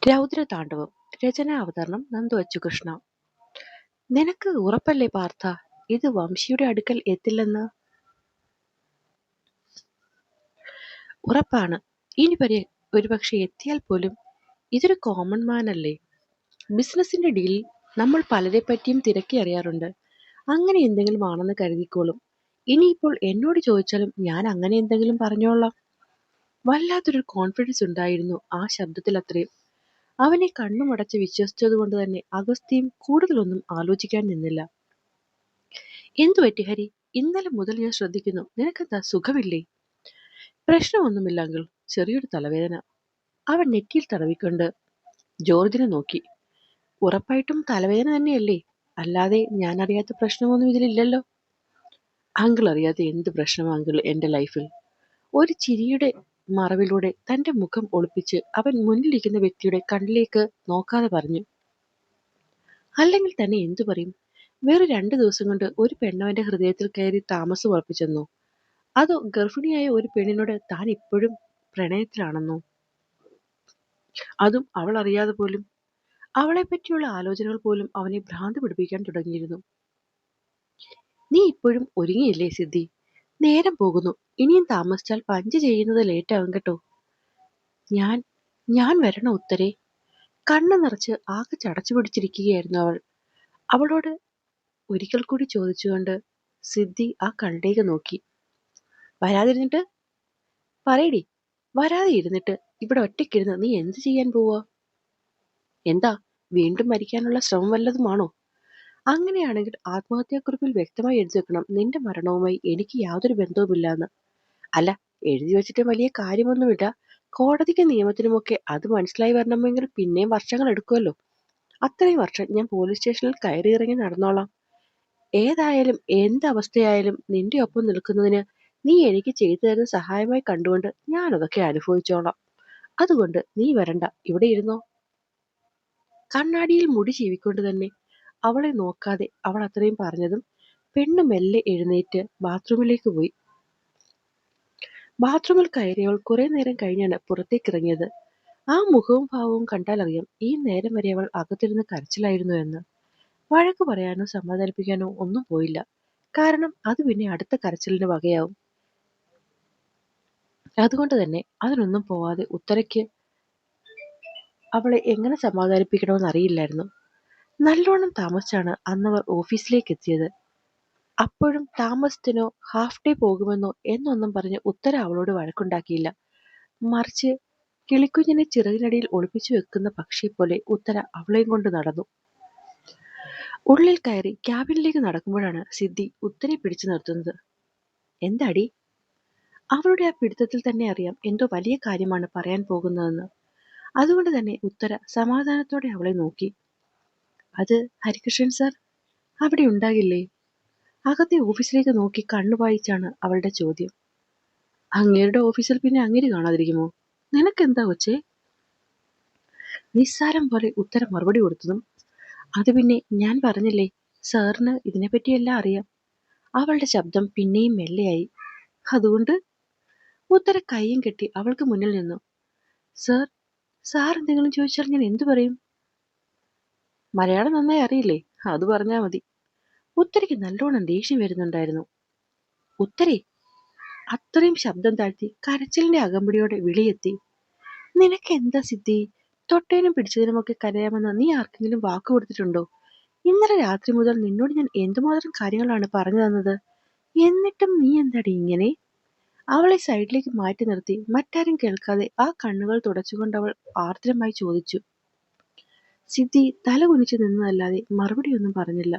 രൗദ്രതാണ്ഡവം. രചന അവതരണം നന്ദു അച്ചുകൃഷ്ണ. നിനക്ക് ഉറപ്പല്ലേ പാർത്ഥ, ഇത് വംശിയുടെ അടുക്കൽ എത്തില്ലെന്ന്? ഉറപ്പാണ്. ഇനി ഒരുപക്ഷെ എത്തിയാൽ പോലും ഇതൊരു കോമൺ മാൻ അല്ലേ. ബിസിനസിന്റെ ഡീലിൽ നമ്മൾ പലരെ പറ്റിയും തിരക്കി അറിയാറുണ്ട്. അങ്ങനെ എന്തെങ്കിലും ആണെന്ന് കരുതിക്കോളും. ഇനിയിപ്പോൾ എന്നോട് ചോദിച്ചാലും ഞാൻ അങ്ങനെ എന്തെങ്കിലും പറഞ്ഞോളാം. വല്ലാത്തൊരു കോൺഫിഡൻസ് ഉണ്ടായിരുന്നു ആ ശബ്ദത്തിൽ അത്രയും. അവനെ കണ്ണുമടച്ച് വിശ്വസിച്ചതുകൊണ്ട് തന്നെ അഗസ്ത്യയും കൂടുതലൊന്നും ആലോചിക്കാൻ നിന്നില്ല. എന്തു പറ്റി ഹരി? ഇന്നലെ മുതൽ ഞാൻ ശ്രദ്ധിക്കുന്നു. നിനക്കെന്താ, സുഖമില്ലേ? പ്രശ്നമൊന്നുമില്ല അങ്കിൾ, ചെറിയൊരു തലവേദന. അവൻ നെറ്റിയിൽ തടവിക്കൊണ്ട് ജോർജിനെ നോക്കി. ഉറപ്പായിട്ടും തലവേദന തന്നെയല്ലേ? അല്ലാതെ ഞാൻ അറിയാത്ത പ്രശ്നമൊന്നും ഇതിലില്ലല്ലോ. അങ്കിൾ അറിയാത്ത എന്ത് പ്രശ്നമാ അങ്കിൾ എന്റെ ലൈഫിൽ? ഒരു ചിരിയുടെ മറവിലൂടെ തന്റെ മുഖം ഒളിപ്പിച്ച് അവൻ മുന്നിലിരിക്കുന്ന വ്യക്തിയുടെ കണ്ണിലേക്ക് നോക്കാതെ പറഞ്ഞു. അല്ലെങ്കിൽ തന്നെ എന്തു പറയും? വേറെ 2 ദിവസം കൊണ്ട് ഒരു പെണ്ണവന്റെ ഹൃദയത്തിൽ കയറി താമസം ഉറപ്പിച്ചെന്നോ? അതോ ഗർഭിണിയായ ഒരു പെണ്ണിനോട് താൻ ഇപ്പോഴും പ്രണയത്തിലാണെന്നോ? അതും അവൾ അറിയാതെ പോലും. അവളെപ്പറ്റിയുള്ള ആലോചനകൾ പോലും അവനെ ഭ്രാന്ത് പിടിപ്പിക്കാൻ തുടങ്ങിയിരുന്നു. നീ ഇപ്പോഴും ഒരുങ്ങിയില്ലേ സിദ്ധി? നേരം പോകുന്നു. ഇനിയും താമസിച്ചാൽ പഞ്ച് ചെയ്യുന്നത് ലേറ്റാവും കേട്ടോ. ഞാൻ ഞാൻ വരണോ ഉത്തരേ? കണ്ണു നിറച്ച് ആകെ ചടച്ചു പിടിച്ചിരിക്കുകയായിരുന്നു അവൾ. അവളോട് ഒരിക്കൽ കൂടി ചോദിച്ചുകൊണ്ട് സിദ്ധി ആ കണ്ണിലേക്ക് നോക്കി. വരാതിരുന്നിട്ട്? പറയടി, വരാതെ ഇരുന്നിട്ട് ഇവിടെ ഒറ്റയ്ക്കിരുന്ന് നീ എന്ത് ചെയ്യാൻ പോവാ? എന്താ, വീണ്ടും മരിക്കാനുള്ള ശ്രമം വല്ലതുമാണോ? അങ്ങനെയാണെങ്കിൽ ആത്മഹത്യാക്കുറിപ്പിൽ വ്യക്തമായി എഴുതി വെക്കണം, നിന്റെ മരണവുമായി എനിക്ക് യാതൊരു ബന്ധവുമില്ലാന്ന്. അല്ല, എഴുതി വെച്ചിട്ട് വലിയ കാര്യമൊന്നുമില്ല. കോടതിക്ക് നിയമത്തിനുമൊക്കെ അത് മനസ്സിലായി വരണമെങ്കിൽ പിന്നെയും വർഷങ്ങൾ എടുക്കുമല്ലോ. അത്രയും വർഷം ഞാൻ പോലീസ് സ്റ്റേഷനിൽ കയറിയിറങ്ങി നടന്നോളാം. ഏതായാലും എന്തവസ്ഥയായാലും നിന്റെ ഒപ്പം നിൽക്കുന്നതിന് നീ എനിക്ക് ചെയ്തു തരുന്ന സഹായമായി കണ്ടുകൊണ്ട് ഞാനതൊക്കെ അനുഭവിച്ചോളാം. അതുകൊണ്ട് നീ വരണ്ട, ഇവിടെ ഇരുന്നോ. കണ്ണാടിയിൽ മുടി ചീവിക്കൊണ്ട് തന്നെ അവളെ നോക്കാതെ അവൾ അത്രയും പറഞ്ഞതും പെണ്ണ് മെല്ലെ എഴുന്നേറ്റ് ബാത്റൂമിലേക്ക് പോയി. ബാത്റൂമിൽ കയറിയവൾ കുറെ നേരം കഴിഞ്ഞാണ് പുറത്തേക്കിറങ്ങിയത്. ആ മുഖവും ഭാവവും കണ്ടാലറിയാം ഈ നേരം വരെ അവൾ അകത്തിരുന്ന് കരച്ചിലായിരുന്നു എന്ന്. വഴക്ക് പറയാനോ സമാധാനിപ്പിക്കാനോ ഒന്നും പോയില്ല. കാരണം അത് പിന്നെ അടുത്ത കരച്ചിലിന് വകയാവും. അതുകൊണ്ട് തന്നെ അതിനൊന്നും പോവാതെ ഉത്തരയ്ക്ക് അവളെ എങ്ങനെ സമാധാനിപ്പിക്കണമെന്ന് അറിയില്ലായിരുന്നു. നല്ലോണം താമസിച്ചാണ് അന്നവർ ഓഫീസിലേക്ക് എത്തിയത്. അപ്പോഴും താമസത്തിനോ ഹാഫ് ഡേ പോകുമെന്നോ എന്നൊന്നും പറഞ്ഞ് ഉത്തര അവളോട് വഴക്കുണ്ടാക്കിയില്ല. മറിച്ച് കിളിക്കുഞ്ഞിനെ ചിറകിനടിയിൽ ഒളിപ്പിച്ചു വെക്കുന്ന പക്ഷിയെപ്പോലെ ഉത്തര അവളെയും കൊണ്ട് നടന്നു. ഉള്ളിൽ കയറി ക്യാബിനിലേക്ക് നടക്കുമ്പോഴാണ് സിദ്ധി ഉത്തരയെ പിടിച്ചു നിർത്തുന്നത്. എന്താടി? അവളുടെ ആ പിടുത്തത്തിൽ തന്നെ അറിയാം എന്തോ വലിയ കാര്യമാണ് പറയാൻ പോകുന്നതെന്ന്. അതുകൊണ്ട് തന്നെ ഉത്തര സമാധാനത്തോടെ അവളെ നോക്കി. അത് ഹരികൃഷ്ണൻ സാർ അവിടെ ഉണ്ടാകില്ലേ? അകത്തെ ഓഫീസിലേക്ക് നോക്കി കണ്ണു വായിച്ചാണ് അവളുടെ ചോദ്യം. അങ്ങേരുടെ ഓഫീസിൽ പിന്നെ അങ്ങേര് കാണാതിരിക്കുമോ? നിനക്കെന്താ കൊച്ചേ? നിസ്സാരം പോലെ ഉത്തരം മറുപടി കൊടുത്തതും, അത് പിന്നെ ഞാൻ പറഞ്ഞില്ലേ, സാറിന് ഇതിനെപ്പറ്റിയെല്ലാം അറിയാം. അവളുടെ ശബ്ദം പിന്നെയും മെല്ലെയായി. അതുകൊണ്ട്? ഉത്തര കൈയും കെട്ടി അവൾക്ക് മുന്നിൽ നിന്നു. സാർ സാർ എന്തെങ്കിലും ചോദിച്ചാൽ ഞാൻ എന്തു പറയും? മലയാളം നന്നായി അറിയില്ലേ? അത് പറഞ്ഞാ മതി. ഉത്തരയ്ക്ക് നല്ലോണം ദേഷ്യം വരുന്നുണ്ടായിരുന്നു. ഉത്തരേ! അത്രയും ശബ്ദം താഴ്ത്തി കരച്ചിലിന്റെ അകമ്പടിയോടെ വിളിയെത്തി. നിനക്കെന്താ സിദ്ധി? തൊട്ടേനും പിടിച്ചതിനുമൊക്കെ കരയാമെന്ന് നീ ആർക്കെങ്കിലും വാക്ക് കൊടുത്തിട്ടുണ്ടോ? ഇന്നലെ രാത്രി മുതൽ നിന്നോട് ഞാൻ എന്തുമാത്രം കാര്യങ്ങളാണ് പറഞ്ഞു തന്നത്. എന്നിട്ടും നീ എന്താടി ഇങ്ങനെ? അവളെ സൈഡിലേക്ക് മാറ്റി നിർത്തി മറ്റാരും കേൾക്കാതെ ആ കണ്ണുകൾ തുടച്ചുകൊണ്ട് അവൾ ആർദ്രമായി ചോദിച്ചു. സിദ്ധി തല കുനിച്ചു നിന്നതല്ലാതെ മറുപടിയൊന്നും പറഞ്ഞില്ല.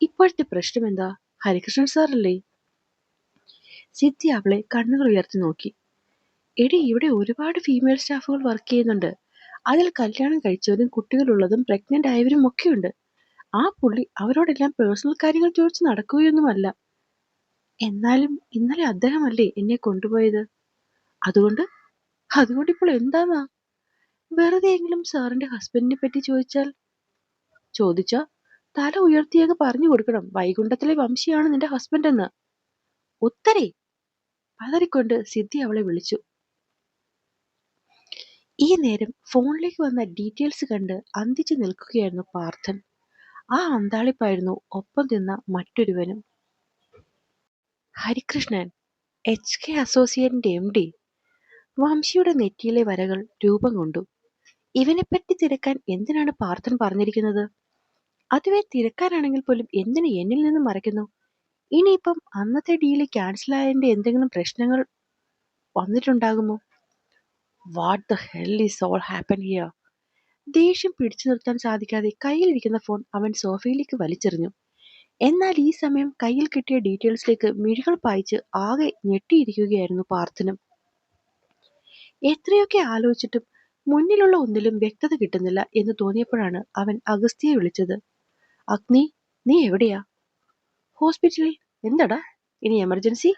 ഇപ്പോഴത്തെ പ്രശ്നം എന്താ? ഹരികൃഷ്ണൻ സാറല്ലേ? സിദ്ധി അവളെ കണ്ണുകൾ ഉയർത്തി നോക്കി. എടി, ഇവിടെ ഒരുപാട് ഫീമെയിൽ സ്റ്റാഫുകൾ വർക്ക് ചെയ്യുന്നുണ്ട്. അതിൽ കല്യാണം കഴിച്ചവരും കുട്ടികളുള്ളതും പ്രഗ്നന്റ് ആയവരും ഒക്കെയുണ്ട്. ആ പുള്ളി അവരോടെല്ലാം പേഴ്സണൽ കാര്യങ്ങൾ ചോദിച്ച് നടക്കുകയൊന്നുമല്ല. എന്നാലും ഇന്നലെ അദ്ദേഹമല്ലേ എന്നെ കൊണ്ടുപോയത്? അതുകൊണ്ട് അതുകൊണ്ട് ഇപ്പോൾ എന്താന്നാ? വെറുതെയെങ്കിലും സാറിന്റെ ഹസ്ബൻഡിനെ പറ്റി ചോദിച്ചാ തല ഉയർത്തിയങ്ങ് പറഞ്ഞു കൊടുക്കണം, വൈകുണ്ഠത്തിലെ വംശിയാണ് നിന്റെ ഹസ്ബൻഡ് എന്ന്. ഉത്തരേ! പതറിക്കൊണ്ട് സിദ്ധി അവളെ വിളിച്ചു. ഈ നേരം ഫോണിലേക്ക് വന്ന ഡീറ്റെയിൽസ് കണ്ട് അന്തിച്ചു നിൽക്കുകയായിരുന്നു പാർത്ഥൻ. ആ അന്താളിപ്പായിരുന്നു ഒപ്പം നിന്ന മറ്റൊരുവനും. Harikrishnan, HK അസോസിയേറ്റിന്റെ MD. വംശിയുടെ നെറ്റിയിലെ വരകൾ രൂപം കൊണ്ടു. ഇവനെപ്പറ്റി തിരക്കാൻ എന്തിനാണ് പാർത്ഥൻ പറഞ്ഞിരിക്കുന്നത്? അതുവേ തിരക്കാനാണെങ്കിൽ പോലും എന്തിന് എന്നിൽ നിന്നും മറയ്ക്കുന്നു? ഇനിയിപ്പം അന്നത്തെ ഡീല് ക്യാൻസലായതിന്റെ എന്തെങ്കിലും പ്രശ്നങ്ങൾ വന്നിട്ടുണ്ടാകുമോ? What the hell is all happen here? ദേഷ്യം പിടിച്ചു നിർത്താൻ സാധിക്കാതെ കയ്യിലിരിക്കുന്ന ഫോൺ അവൻ സോഫയിലേക്ക് വലിച്ചെറിഞ്ഞു. എന്നാൽ ഈ സമയം കയ്യിൽ കിട്ടിയ ഡീറ്റെയിൽസിലേക്ക് മിഴികൾ പായിച്ച് ആകെ ഞെട്ടിയിരിക്കുകയായിരുന്നു പാർത്ഥനും. എത്രയൊക്കെ ആലോചിച്ചിട്ടും മുന്നിലുള്ള ഒന്നിലും വ്യക്തത കിട്ടുന്നില്ല എന്ന് തോന്നിയപ്പോഴാണ് അവൻ അഗസ്ത്യയെ വിളിച്ചത്. അഗ്നി, നീ എവിടെയാ? ഹോസ്പിറ്റലിൽ. എന്തടാ, ഇനി എമർജൻസി?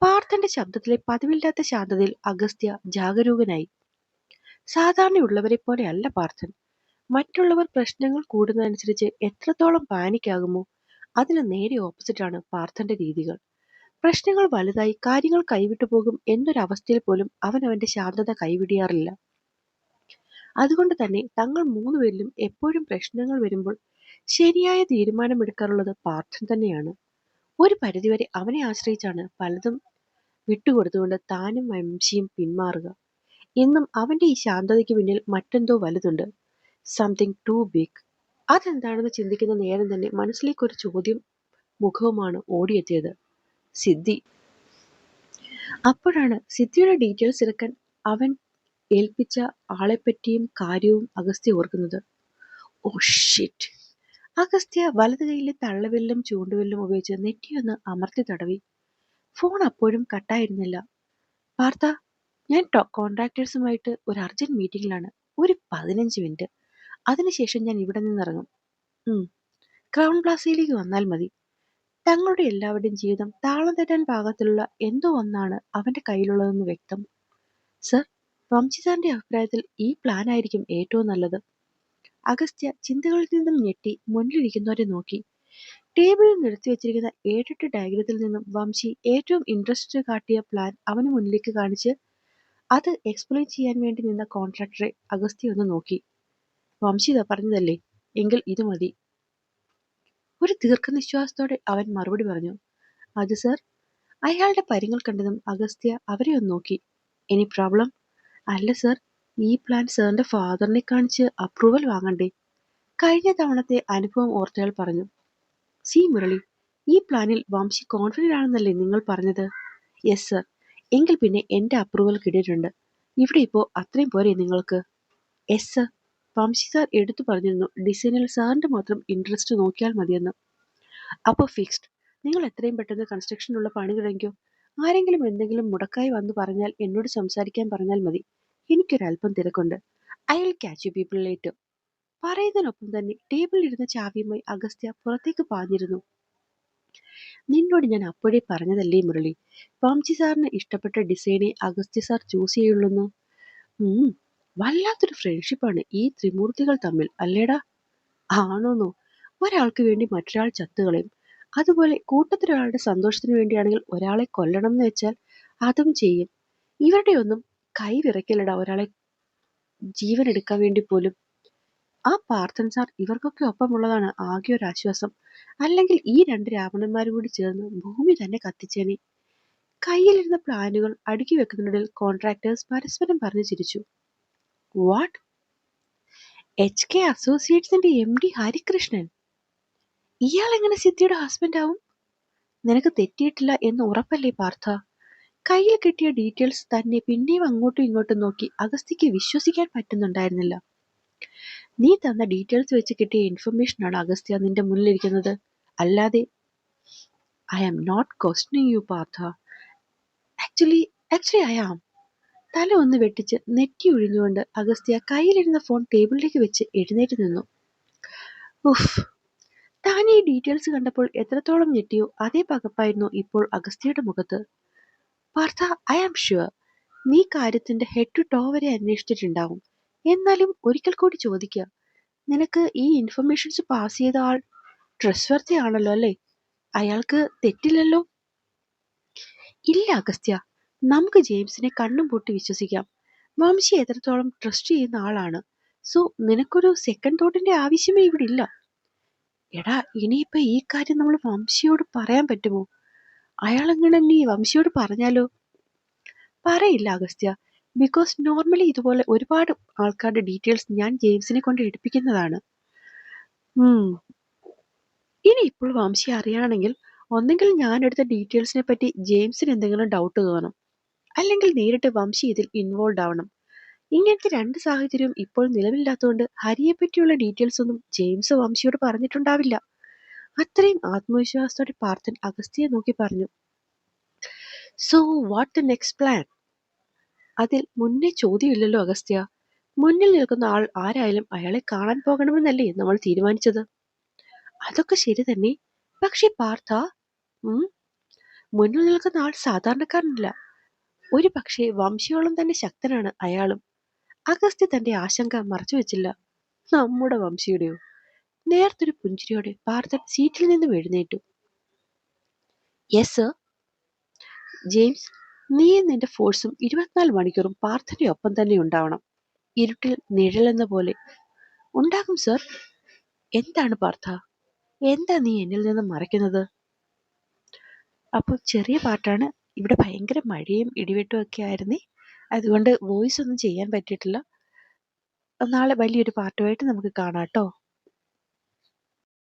പാർത്ഥന്റെ ശബ്ദത്തിലെ പതിവില്ലാത്ത ശാന്തതയിൽ അഗസ്ത്യ ജാഗരൂകനായി. സാധാരണയുള്ളവരെ പോലെയല്ല പാർത്ഥൻ. മറ്റുള്ളവർ പ്രശ്നങ്ങൾ കൂടുന്നതനുസരിച്ച് എത്രത്തോളം പാനിക്കാകുമോ അതിന് നേരെ ഓപ്പോസിറ്റാണ് പാർത്ഥന്റെ രീതികൾ. പ്രശ്നങ്ങൾ വലുതായി കാര്യങ്ങൾ കൈവിട്ടു പോകും എന്നൊരവസ്ഥയിൽ പോലും അവൻ അവന്റെ ശാന്തത കൈവിടിയാറില്ല. അതുകൊണ്ട് തന്നെ തങ്ങൾ മൂന്നുപേരിലും എപ്പോഴും പ്രശ്നങ്ങൾ വരുമ്പോൾ ശരിയായ തീരുമാനമെടുക്കാറുള്ളത് പാർത്ഥൻ തന്നെയാണ്. ഒരു പരിധിവരെ അവനെ ആശ്രയിച്ചാണ് പലതും വിട്ടുകൊടുത്തുകൊണ്ട് താനും വംശിയും പിന്മാറുക. ഇന്നും അവന്റെ ഈ ശാന്തതയ്ക്ക് പിന്നിൽ മറ്റെന്തോ വലുതുണ്ട്. Something to big. അതെന്താണെന്ന് ചിന്തിക്കുന്ന നേരം തന്നെ മനസ്സിലേക്ക് ഒരു ചോദ്യം മുഖവുമാണ് ഓടിയെത്തിയത്. സിദ്ധി. അപ്പോഴാണ് സിദ്ധിയുടെ ഡീറ്റെയിൽസ് എടുക്കാൻ അവൻ ഏൽപ്പിച്ച ആളെപ്പറ്റിയും കാര്യവും അഗസ്ത്യ ഓർക്കുന്നത്. Oh shit. അഗസ്ത്യ വലത് കൈയിലെ തള്ളവിരലും ചൂണ്ടുവിരലും ഉപയോഗിച്ച് നെറ്റിയൊന്ന് അമർത്തി തടവി. ഫോൺ അപ്പോഴും കട്ടായിരുന്നില്ല. പാർത്ഥ, ഞാൻ കോൺട്രാക്ടേഴ്സുമായിട്ട് ഒരു അർജന്റ് മീറ്റിംഗിലാണ്. ഒരു 15 മിനിറ്റ്. അതിനുശേഷം ഞാൻ ഇവിടെ നിന്നിറങ്ങും. ക്രൗൺ പ്ലാസയിലേക്ക് വന്നാൽ മതി. തങ്ങളുടെ എല്ലാവരുടെയും ജീവിതം താളം തെറ്റാൻ പാകത്തിലുള്ള എന്തോ ഒന്നാണ് അവന്റെ കയ്യിലുള്ളതെന്ന് വ്യക്തം. സർ, വംശിസാറിന്റെ അഭിപ്രായത്തിൽ ഈ പ്ലാൻ ആയിരിക്കും ഏറ്റവും നല്ലത്. അഗസ്ത്യ ചിന്തകളിൽ നിന്നും ഞെട്ടി മുന്നിലിരിക്കുന്നവരെ നോക്കി. ടേബിളിൽ നിരത്തി വെച്ചിരിക്കുന്ന 7-8 ഡയഗ്രത്തിൽ നിന്നും വംശി ഏറ്റവും ഇൻട്രസ്റ്റ് കാട്ടിയ പ്ലാൻ അവന് മുന്നിലേക്ക് കാണിച്ച് അത് എക്സ്പ്ലെയിൻ ചെയ്യാൻ വേണ്ടി നിന്ന കോൺട്രാക്ടറെ അഗസ്ത്യ ഒന്ന് നോക്കി. വംശി പറഞ്ഞതല്ലേ, എങ്കിൽ ഇത് മതി. ഒരു ദീർഘനിശ്വാസത്തോടെ അവൻ മറുപടി പറഞ്ഞു. അത് സർ. അയാളുടെ പരിങ്ങൾ കണ്ടതും അഗസ്ത്യ അവരെ ഒന്ന് നോക്കി. Any problem? അല്ല സർ, ഈ പ്ലാൻ സാറിന്റെ ഫാദറിനെ കാണിച്ച് അപ്രൂവൽ വാങ്ങണ്ടേ? കഴിഞ്ഞ തവണത്തെ അനുഭവം ഓർത്തയാൾ പറഞ്ഞു. സി മുരളി, ഈ പ്ലാനിൽ വംശി കോൺഫിഡന്റ് ആണെന്നല്ലേ നിങ്ങൾ പറഞ്ഞത്? Yes sir. എങ്കിൽ പിന്നെ എന്റെ അപ്രൂവൽ കിട്ടിയിട്ടുണ്ട്. ഇവിടെ ഇപ്പോ അത്രയും പോരെ നിങ്ങൾക്ക്? Yes sir. വംശി സാർ എടുത്തു പറഞ്ഞിരുന്നു ഡിസൈനിൽ സാറിന്റെ മാത്രം ഇൻട്രസ്റ്റ് നോക്കിയാൽ മതിയെന്ന്. അപ്പോൾ ഫിക്സ്ഡ്. നിങ്ങൾ എത്രയും പെട്ടെന്ന് കൺസ്ട്രക്ഷനുള്ള പണി തുടങ്ങിക്കോ. ആരെങ്കിലും എന്തെങ്കിലും മുടക്കായി വന്ന് പറഞ്ഞാൽ എന്നോട് സംസാരിക്കാൻ പറഞ്ഞാൽ മതി. എനിക്കൊരല്പം തിരക്കുണ്ട്. I will catch you people later. പറയുന്നതിനൊപ്പം തന്നെ ടേബിളിലിരുന്ന ചാവിയുമായി അഗസ്ത്യ പുറത്തേക്ക് പാഞ്ഞിരുന്നു. നിന്നോട് ഞാൻ അപ്പോഴേ പറഞ്ഞതല്ലേ മുരളി, വംശി സാറിന് ഇഷ്ടപ്പെട്ട ഡിസൈനെ അഗസ്ത്യ സാർ ചൂസ് ചെയ്യുള്ളൂന്ന്. വല്ലാത്തൊരു ഫ്രണ്ട്ഷിപ്പാണ് ഈ ത്രിമൂർത്തികൾ തമ്മിൽ, അല്ലേടാ? ആണോന്നോ? ഒരാൾക്ക് വേണ്ടി മറ്റൊരാൾ ചത്തുകളയും. അതുപോലെ കൂട്ടത്തിലൊരാളുടെ സന്തോഷത്തിന് വേണ്ടിയാണെങ്കിൽ ഒരാളെ കൊല്ലണം എന്ന് വെച്ചാൽ അതും ചെയ്യും. ഇവരുടെ ഒന്നും കൈ വിറയ്ക്കലടാ ഒരാളെ ജീവൻ എടുക്കാൻ വേണ്ടി പോലും. ആ പാർത്ഥൻ സാർ ഇവർക്കൊക്കെ ഒപ്പമുള്ളതാണ് ആകെ ഒരു ആശ്വാസം. അല്ലെങ്കിൽ ഈ 2 രാവണന്മാരും കൂടി ചേർന്ന് ഭൂമി തന്നെ കത്തിച്ചേനെ. കയ്യിലിരുന്ന പ്ലാനുകൾ അടുക്കി വെക്കുന്നതിനിടയിൽ കോൺട്രാക്ടേഴ്സ് പരസ്പരം പറഞ്ഞു ചിരിച്ചു. വാട്ട്? HK അസോസിയേറ്റ്സിന്റെ MD Harikrishnan? ഇയാൾ എങ്ങനെ സിദ്ധിയുടെ ഹസ്ബൻഡ് ആവും? നിനക്ക് തെറ്റിയിട്ടില്ല എന്ന് ഉറപ്പല്ലേ പാർത്ഥ? കയ്യിൽ കിട്ടിയ ഡീറ്റെയിൽസ് തന്നെ പിന്നെയും അങ്ങോട്ടും ഇങ്ങോട്ടും നോക്കി അഗസ്ത്യക്ക് വിശ്വസിക്കാൻ പറ്റുന്നുണ്ടായിരുന്നില്ല. നീ തന്ന ഡീറ്റെയിൽസ് വെച്ച് കിട്ടിയ ഇൻഫർമേഷനാണ് അഗസ്ത്യ നിന്റെ മുന്നിലിരിക്കുന്നത്. അല്ലാതെ I am not questioning you Partha. Actually I am. തല ഒന്ന് വെട്ടിച്ച് നെറ്റി ഒഴിഞ്ഞുകൊണ്ട് അഗസ്ത്യ കയ്യിലിരുന്ന ഫോൺ ടേബിളിലേക്ക് വെച്ച് എഴുന്നേറ്റ് നിന്നു. ഉഫ്. താൻ ഈ ഡീറ്റെയിൽസ് കണ്ടപ്പോൾ എത്രത്തോളം ഞെട്ടിയോ അതേ പകപ്പായിരുന്നു ഇപ്പോൾ അഗസ്ത്യയുടെ മുഖത്ത്. പാർത്ഥ, ഐ ആം ഷുവർ നീ കാര്യത്തിന്റെ ഹെഡ് ടു ടോ വരെ അന്വേഷിച്ചിട്ടുണ്ടാവും. എന്നാലും ഒരിക്കൽ കൂടി ചോദിക്കുക, നിനക്ക് ഈ ഇൻഫർമേഷൻസ് പാസ് ചെയ്ത ആൾ ട്രസ്റ്റ്വർത്തി ആണല്ലോ അല്ലേ? അയാൾക്ക് തെറ്റില്ലല്ലോ? ഇല്ല അഗസ്ത്യ, നമുക്ക് ജെയിംസിനെ കണ്ണും പൂട്ടി വിശ്വസിക്കാം. വംശി എത്രത്തോളം ട്രസ്റ്റ് ചെയ്യുന്ന ആളാണ്. സോ നിനക്കൊരു സെക്കൻഡ് തോട്ടിന്റെ ആവശ്യമേ ഇവിടെ ഇല്ല. എടാ, ഇനിയിപ്പോ ഈ കാര്യം നമ്മൾ വംശിയോട് പറയാൻ പറ്റുമോ? അയാളെങ്ങനെ നീ വംശിയോട് പറഞ്ഞാലോ? പറയില്ല അഗസ്ത്യ. ബിക്കോസ് നോർമലി ഇതുപോലെ ഒരുപാട് ആൾക്കാരുടെ ഡീറ്റെയിൽസ് ഞാൻ ജെയിംസിനെ കൊണ്ട് എടുപ്പിക്കുന്നതാണ്. ഇനി ഇപ്പോൾ വംശി അറിയാണെങ്കിൽ ഒന്നെങ്കിൽ ഞാൻ എടുത്ത ഡീറ്റെയിൽസിനെ പറ്റി ജെയിംസിന് എന്തെങ്കിലും ഡൗട്ട് തോന്നും, അല്ലെങ്കിൽ നേരിട്ട് വംശി ഇതിൽ ഇൻവോൾവ് ആവണം. ഇങ്ങനത്തെ രണ്ട് സാഹചര്യവും ഇപ്പോൾ നിലവിലില്ലാത്തതുകൊണ്ട് ഹരിയെ പറ്റിയുള്ള ഡീറ്റെയിൽസ് ഒന്നും ജെയിംസ് വംശിയോട് പറഞ്ഞിട്ടുണ്ടാവില്ല. അത്രയും ആത്മവിശ്വാസത്തോടെ പാർത്ഥൻ അഗസ്ത്യയെ നോക്കി പറഞ്ഞു. So what the next plan? അതിൽ മുന്നേ ചോദ്യമില്ലല്ലോ അഗസ്ത്യ. മുന്നിൽ നിൽക്കുന്ന ആൾ ആരായാലും അയാളെ കാണാൻ പോകണമെന്നല്ലേ നമ്മൾ തീരുമാനിച്ചത്. അതൊക്കെ ശരി തന്നെ. പക്ഷെ പാർത്ഥ, മുന്നിൽ നിൽക്കുന്ന ആൾ സാധാരണക്കാരനല്ല. ഒരു പക്ഷേ വംശിയോളം തന്നെ ശക്തനാണ് അയാളും. അഗസ്ത്യ തന്റെ ആശങ്ക മറച്ചുവെച്ചില്ല. നമ്മുടെ വംശിയുടെയോ? നേർത്തൊരു പുഞ്ചിരിയോടെ പാർത്ഥൻ സീറ്റിൽ നിന്നും എഴുന്നേറ്റു. Yes sir. ജെയിംസ്, നീയും നിന്റെ ഫോഴ്സും 24 മണിക്കൂറും പാർത്ഥന്റെ ഒപ്പം തന്നെ ഉണ്ടാവണം. ഇരുട്ടിൽ നിഴലെന്ന പോലെ. ഉണ്ടാകും സർ. എന്താണ് പാർത്ഥ? എന്താ നീ എന്നിൽ നിന്ന് മറയ്ക്കുന്നത്? അപ്പോൾ ചെറിയ പാട്ടാണ്. ഇവിടെ ഭയങ്കര മഴയും ഇടിവെട്ടും ഒക്കെ ആയിരുന്നേ. അതുകൊണ്ട് വോയിസ് ഒന്നും ചെയ്യാൻ പറ്റിയിട്ടില്ല. നാളെ വലിയൊരു പാട്ടുമായിട്ട് നമുക്ക് കാണാം ട്ടോ.